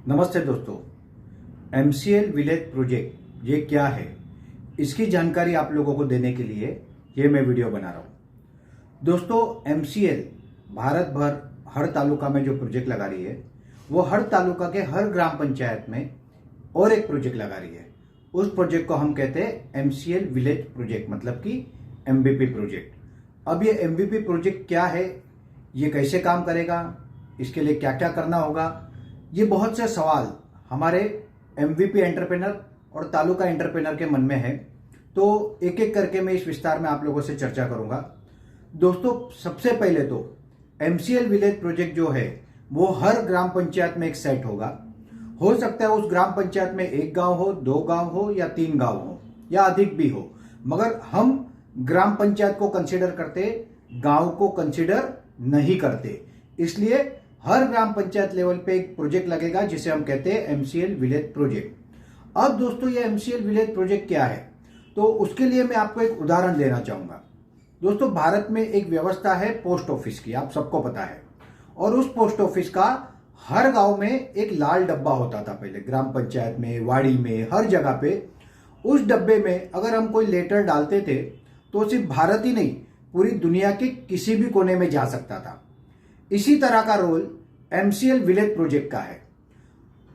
नमस्ते दोस्तों। MCL village project ये क्या है, इसकी जानकारी आप लोगों को देने के लिए ये मैं वीडियो बना रहा हूँ। दोस्तों, MCL भारत भर हर तालुका में जो प्रोजेक्ट लगा रही है, वो हर तालुका के हर ग्राम पंचायत में और एक प्रोजेक्ट लगा रही है। उस प्रोजेक्ट को हम कहते हैं MCL विलेज प्रोजेक्ट, मतलब कि MVP प्रोजेक्ट। अब ये MVP प्रोजेक्ट क्या है, ये कैसे काम करेगा, इसके लिए क्या क्या करना होगा, ये बहुत से सवाल हमारे MVP एंटरप्रेनर और तालुका एंटरप्रेनर के मन में है। तो एक एक करके मैं इस विस्तार में आप लोगों से चर्चा करूंगा। दोस्तों, सबसे पहले तो MCL विलेज प्रोजेक्ट जो है वो हर ग्राम पंचायत में एक सेट होगा। हो सकता है उस ग्राम पंचायत में एक गांव हो, दो गांव हो या तीन गांव हो या अधिक भी हो, मगर हम ग्राम पंचायत को कंसिडर करते, गांव को कंसिडर नहीं करते। इसलिए हर ग्राम पंचायत लेवल पे एक प्रोजेक्ट लगेगा जिसे हम कहते हैं MCL विलेज प्रोजेक्ट। अब दोस्तों, ये MCL विलेज प्रोजेक्ट क्या है, तो उसके लिए मैं आपको एक उदाहरण देना चाहूंगा। दोस्तों, भारत में एक व्यवस्था है पोस्ट ऑफिस की, आप सबको पता है। और उस पोस्ट ऑफिस का हर गांव में एक लाल डब्बा होता था पहले, ग्राम पंचायत में, वाड़ी में, हर जगह पे। उस डब्बे में अगर हम कोई लेटर डालते थे तो सिर्फ भारत ही नहीं, पूरी दुनिया के किसी भी कोने में जा सकता था। इसी तरह का रोल MCL विलेज प्रोजेक्ट का है।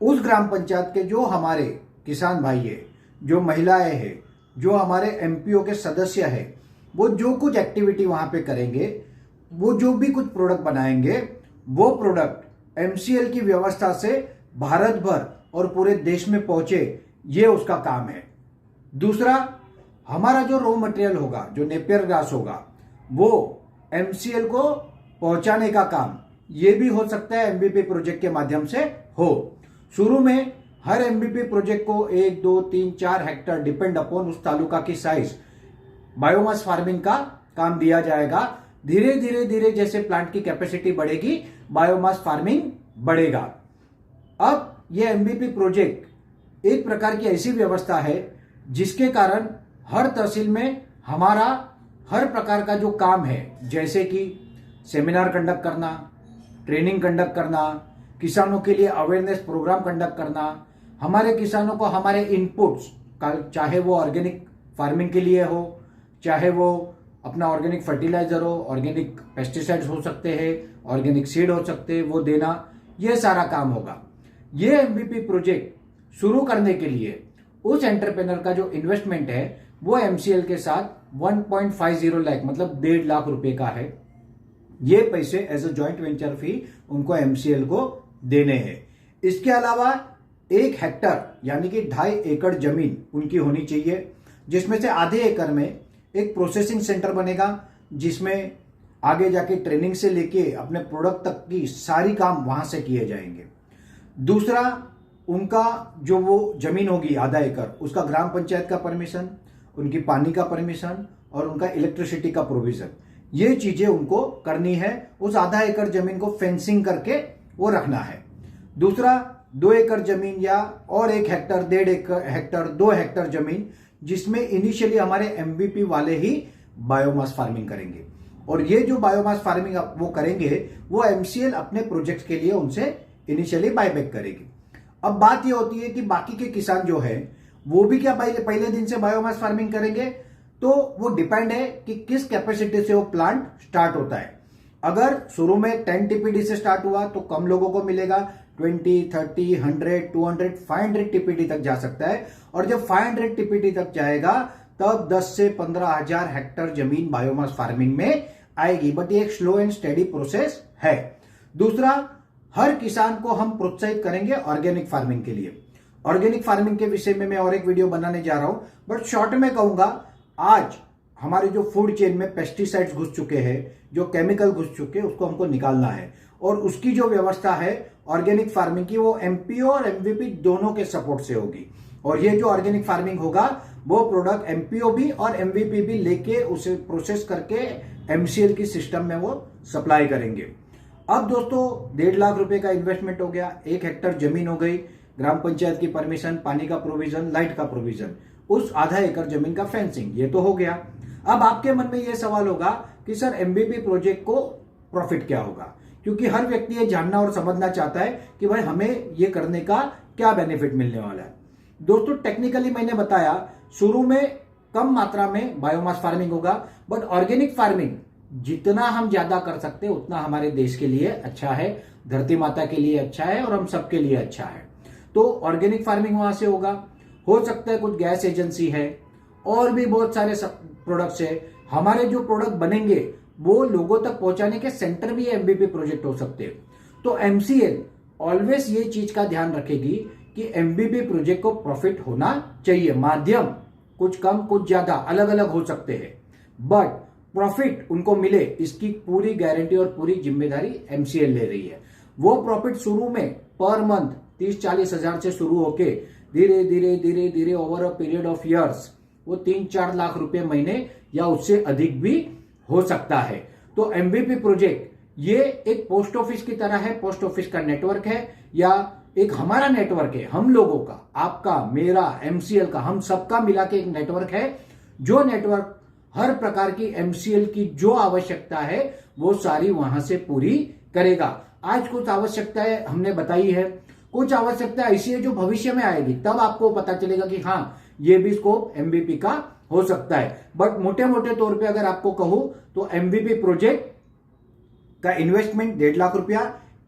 उस ग्राम पंचायत के जो हमारे किसान भाई है, जो महिलाएं हैं, जो हमारे MPO के सदस्य हैं, वो जो कुछ एक्टिविटी वहां पे करेंगे, वो जो भी कुछ प्रोडक्ट बनाएंगे, वो प्रोडक्ट MCL की व्यवस्था से भारत भर और पूरे देश में पहुंचे, ये उसका काम है। दूसरा, हमारा जो रॉ मटेरियल होगा, जो नेपियर ग्रास होगा, वो MCL को पहुंचाने का काम ये भी हो सकता है MVP प्रोजेक्ट के माध्यम से हो। शुरू में हर MVP प्रोजेक्ट को 1, 2, 3, 4 हेक्टर डिपेंड अपॉन उस तालुका की साइज बायोमास फार्मिंग का काम दिया जाएगा। धीरे धीरे धीरे जैसे प्लांट की कैपेसिटी बढ़ेगी, बायोमास फार्मिंग बढ़ेगा। अब ये MVP प्रोजेक्ट एक प्रकार की ऐसी व्यवस्था है जिसके कारण हर तहसील में हमारा हर प्रकार का जो काम है, जैसे कि सेमिनार कंडक्ट करना, ट्रेनिंग कंडक्ट करना, किसानों के लिए अवेयरनेस प्रोग्राम कंडक्ट करना, हमारे किसानों को हमारे इनपुट्स का, चाहे वो ऑर्गेनिक फार्मिंग के लिए हो, चाहे वो अपना ऑर्गेनिक फर्टिलाइजर हो, ऑर्गेनिक पेस्टिसाइड्स हो सकते हैं, ऑर्गेनिक सीड हो सकते हैं, वो देना, ये सारा काम होगा। ये MVP प्रोजेक्ट शुरू करने के लिए उस एंटरप्रेनर का जो इन्वेस्टमेंट है वो MCL के साथ 1.50 लाख, मतलब 1.5 लाख रुपए का है। ये पैसे एज अ जॉइंट वेंचर फी उनको MCL को देने हैं। इसके अलावा 1 हेक्टर यानी कि 2.5 एकड़ जमीन उनकी होनी चाहिए, जिसमें से आधे एकड़ में एक प्रोसेसिंग सेंटर बनेगा, जिसमें आगे जाके ट्रेनिंग से लेके अपने प्रोडक्ट तक की सारी काम वहां से किए जाएंगे। दूसरा, उनका जो वो जमीन होगी आधा एकड़, उसका ग्राम पंचायत का परमिशन, उनकी पानी का परमिशन और उनका इलेक्ट्रिसिटी का प्रोविजन, ये चीजें उनको करनी है। उस आधा एकड़ जमीन को फेंसिंग करके वो रखना है। दूसरा, 2 एकड़ जमीन या और 1 हेक्टर, 1.5 हेक्टर, 2 हेक्टर जमीन, जिसमें इनिशियली हमारे MVP वाले ही बायोमास फार्मिंग करेंगे। और ये जो बायोमास फार्मिंग वो करेंगे, वो MCL अपने प्रोजेक्ट के लिए उनसे इनिशियली बायबैक करेगी। अब बात ये होती है कि बाकी के किसान जो है वो भी क्या पहले दिन से बायोमास फार्मिंग करेंगे, तो वो डिपेंड है कि किस कैपेसिटी से वो प्लांट स्टार्ट होता है। अगर शुरू में 10 TPD से स्टार्ट हुआ तो कम लोगों को मिलेगा, 20, 30, 100, 200, 500 TPD तक जा सकता है। और जब 500 TPD तक जाएगा तब 10 से 15,000 हेक्टर जमीन बायोमास फार्मिंग में आएगी। बट ये एक स्लो एंड स्टेडी प्रोसेस है। दूसरा, हर किसान को हम प्रोत्साहित करेंगे ऑर्गेनिक फार्मिंग के लिए। ऑर्गेनिक फार्मिंग के विषय में मैं और एक वीडियो बनाने जा रहा हूं, बट शॉर्ट में कहूंगा, आज हमारे जो फूड चेन में पेस्टिसाइड्स घुस चुके हैं, जो केमिकल घुस चुके हैं, उसको हमको निकालना है। और उसकी जो व्यवस्था है ऑर्गेनिक फार्मिंग की, वो MPO और MVP दोनों के सपोर्ट से होगी। और ये जो ऑर्गेनिक फार्मिंग होगा, वो प्रोडक्ट MPO भी और MVP भी लेके उसे प्रोसेस करके MCL की सिस्टम में वो सप्लाई करेंगे। अब दोस्तों, 1.5 लाख रुपए का इन्वेस्टमेंट हो गया, 1 हेक्टर जमीन हो गई, ग्राम पंचायत की परमिशन, पानी का प्रोविजन, लाइट का प्रोविजन, उस आधा एकड़ जमीन का फेंसिंग, ये तो हो गया। अब आपके मन में यह सवाल होगा कि सर MVP प्रोजेक्ट को प्रॉफिट क्या होगा, क्योंकि हर व्यक्ति ये जानना और समझना चाहता है कि भाई हमें ये करने का क्या बेनिफिट मिलने वाला है। दोस्तों टेक्निकली मैंने बताया शुरू में कम मात्रा में बायोमास फार्मिंग होगा, बट ऑर्गेनिक फार्मिंग जितना हम ज्यादा कर सकते हैं उतना हमारे देश के लिए अच्छा है, धरती माता के लिए अच्छा है और हम सबके लिए अच्छा है। तो ऑर्गेनिक फार्मिंग वहां से होगा। हो सकता है कुछ गैस एजेंसी है और भी बहुत सारे प्रोडक्ट्स है। हमारे जो प्रोडक्ट बनेंगे वो लोगों तक पहुंचाने के सेंटर भी एमबीपी प्रोजेक्ट हो सकते हैं। तो एमसीएल ऑलवेज ये चीज का ध्यान रखेगी कि एमबीपी प्रोजेक्ट को प्रॉफिट होना चाहिए। माध्यम कुछ कम कुछ ज्यादा अलग अलग हो सकते हैं, बट प्रॉफिट उनको मिले इसकी पूरी गारंटी और पूरी जिम्मेदारी एमसीएल ले रही है। वो प्रॉफिट शुरू में पर मंथ 30-40 हजार से शुरू होके धीरे धीरे धीरे धीरे over a period of years वो 3-4 लाख रुपए महीने या उससे अधिक भी हो सकता है। तो एमबीपी प्रोजेक्ट ये एक पोस्ट ऑफिस की तरह है, पोस्ट ऑफिस का नेटवर्क है या एक हमारा नेटवर्क है, हम लोगों का, आपका, मेरा, एमसीएल का, हम सबका मिला के एक नेटवर्क है। जो नेटवर्क हर प्रकार की एमसीएल की जो आवश्यकता है वो सारी वहां से पूरी करेगा। आज कुछ आवश्यकताएं हमने बताई है, कुछ आवश्यकता ऐसी है जो भविष्य में आएगी, तब आपको पता चलेगा कि हाँ ये भी स्कोप एमबीपी का हो सकता है। बट मोटे मोटे तौर पे अगर आपको कहूं तो एमबीपी प्रोजेक्ट का इन्वेस्टमेंट 1.5 लाख रुपया,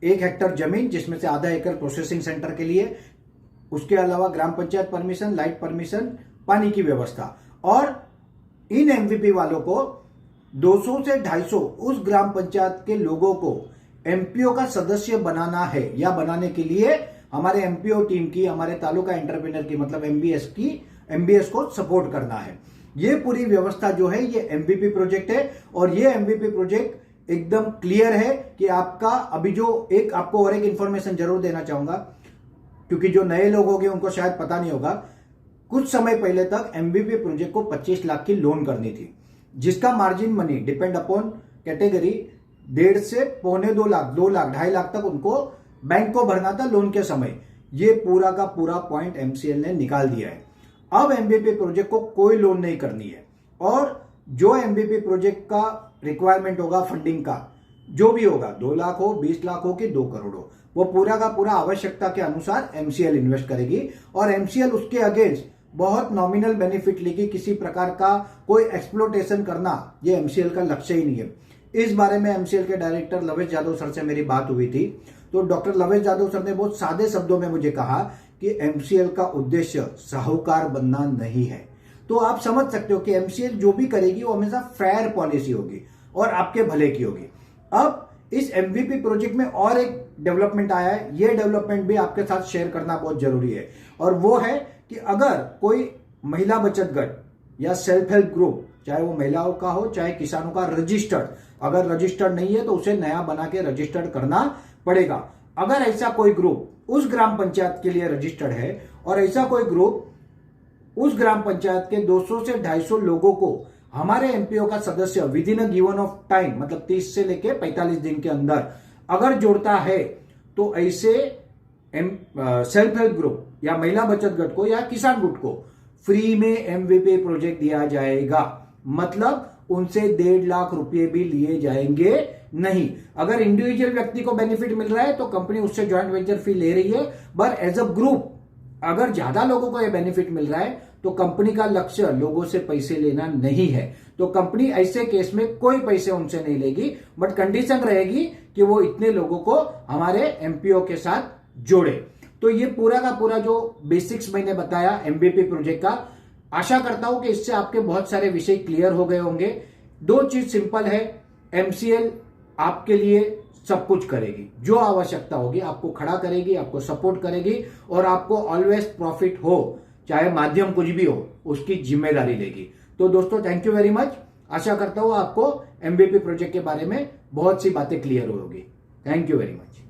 1 हेक्टर जमीन जिसमें से आधा एकड़ प्रोसेसिंग सेंटर के लिए, उसके अलावा ग्राम पंचायत परमिशन, लाइट परमिशन, पानी की व्यवस्था। और इन एमवीपी वालों को 200 से 250 उस ग्राम पंचायत के लोगों को एमपीओ का सदस्य बनाना है या बनाने के लिए हमारे एमपीओ टीम की, हमारे तालुका एंटरप्रेन्योर की मतलब एमबीएस को सपोर्ट करना है। ये पूरी व्यवस्था जो है ये एमबीपी प्रोजेक्ट है। और ये एमबीपी प्रोजेक्ट एकदम क्लियर है कि आपका अभी जो एक आपको और एक इंफॉर्मेशन जरूर देना चाहूंगा, क्योंकि जो नए लोग होंगे उनको शायद पता नहीं होगा। कुछ समय पहले तक एमबीपी प्रोजेक्ट को 25 लाख की लोन करनी थी, जिसका margin money depend upon category 1.5 से 2.25 लाख, 2 लाख, 2.5 लाख तक उनको बैंक को भरना था लोन के समय। ये पूरा का पूरा पॉइंट एमसीएल ने निकाल दिया है। अब एमबीपी प्रोजेक्ट को कोई लोन नहीं करनी है और जो एमबीपी प्रोजेक्ट का रिक्वायरमेंट होगा फंडिंग का, जो भी होगा, 2 लाख हो, 20 लाख हो कि 2 करोड़ हो, वो पूरा का पूरा आवश्यकता के अनुसार एमसीएल इन्वेस्ट करेगी। और एमसीएल उसके अगेंस्ट बहुत नॉमिनल बेनिफिट लेगी। किसी प्रकार का कोई एक्सप्लोटेशन करना ये एमसीएल का लक्ष्य ही नहीं है। इस बारे में एमसीएल के डायरेक्टर लवेश यादव सर से मेरी बात हुई थी, तो डॉक्टर लवेश यादव सर ने बहुत सादे शब्दों में मुझे कहा कि एमसीएल का उद्देश्य साहूकार बनना नहीं है। तो आप समझ सकते हो कि एमसीएल जो भी करेगी वो हमेशा फेयर पॉलिसी होगी और आपके भले की होगी। अब इस एमवीपी प्रोजेक्ट में और एक डेवलपमेंट आया है, ये डेवलपमेंट भी आपके साथ शेयर करना बहुत जरूरी है। और वो है कि अगर कोई महिला बचत गट या सेल्फ हेल्प ग्रुप, चाहे वो महिलाओं का हो चाहे किसानों का, रजिस्टर्ड, अगर रजिस्टर्ड नहीं है तो उसे नया बना के रजिस्टर्ड करना पड़ेगा। अगर ऐसा कोई ग्रुप उस ग्राम पंचायत के लिए रजिस्टर्ड है और ऐसा कोई ग्रुप उस ग्राम पंचायत के 200 से 250 लोगों को हमारे एमपीओ का सदस्य with in a given of time, मतलब 30 से लेके 45 दिन के अंदर अगर जोड़ता है, तो ऐसे सेल्फ हेल्प ग्रुप या महिला बचत गट को या किसान गुट को फ्री में एमवीपी प्रोजेक्ट दिया जाएगा। मतलब उनसे 1.5 लाख रुपए भी लिए जाएंगे नहीं। अगर इंडिविजुअल व्यक्ति को बेनिफिट मिल रहा है तो कंपनी उससे ज्वाइंट वेंचर फी ले रही है, बट एज अ ग्रुप अगर ज्यादा लोगों को यह बेनिफिट मिल रहा है तो कंपनी का लक्ष्य लोगों से पैसे लेना नहीं है। तो कंपनी ऐसे केस में कोई पैसे उनसे नहीं लेगी, बट कंडीशन रहेगी कि वो इतने लोगों को हमारे एमपीओ के साथ जोड़े। तो ये पूरा का पूरा जो बेसिक्स मैंने बताया एमबीपी प्रोजेक्ट का, आशा करता हूं कि इससे आपके बहुत सारे विषय क्लियर हो गए होंगे। 2 चीज सिंपल है, एमसीएल आपके लिए सब कुछ करेगी, जो आवश्यकता होगी आपको खड़ा करेगी, आपको सपोर्ट करेगी और आपको ऑलवेज प्रॉफिट हो, चाहे माध्यम कुछ भी हो, उसकी जिम्मेदारी लेगी। तो दोस्तों थैंक यू वेरी मच। आशा करता हूं आपको एमबीपी प्रोजेक्ट के बारे में बहुत सी बातें क्लियर होगी। Thank you very much.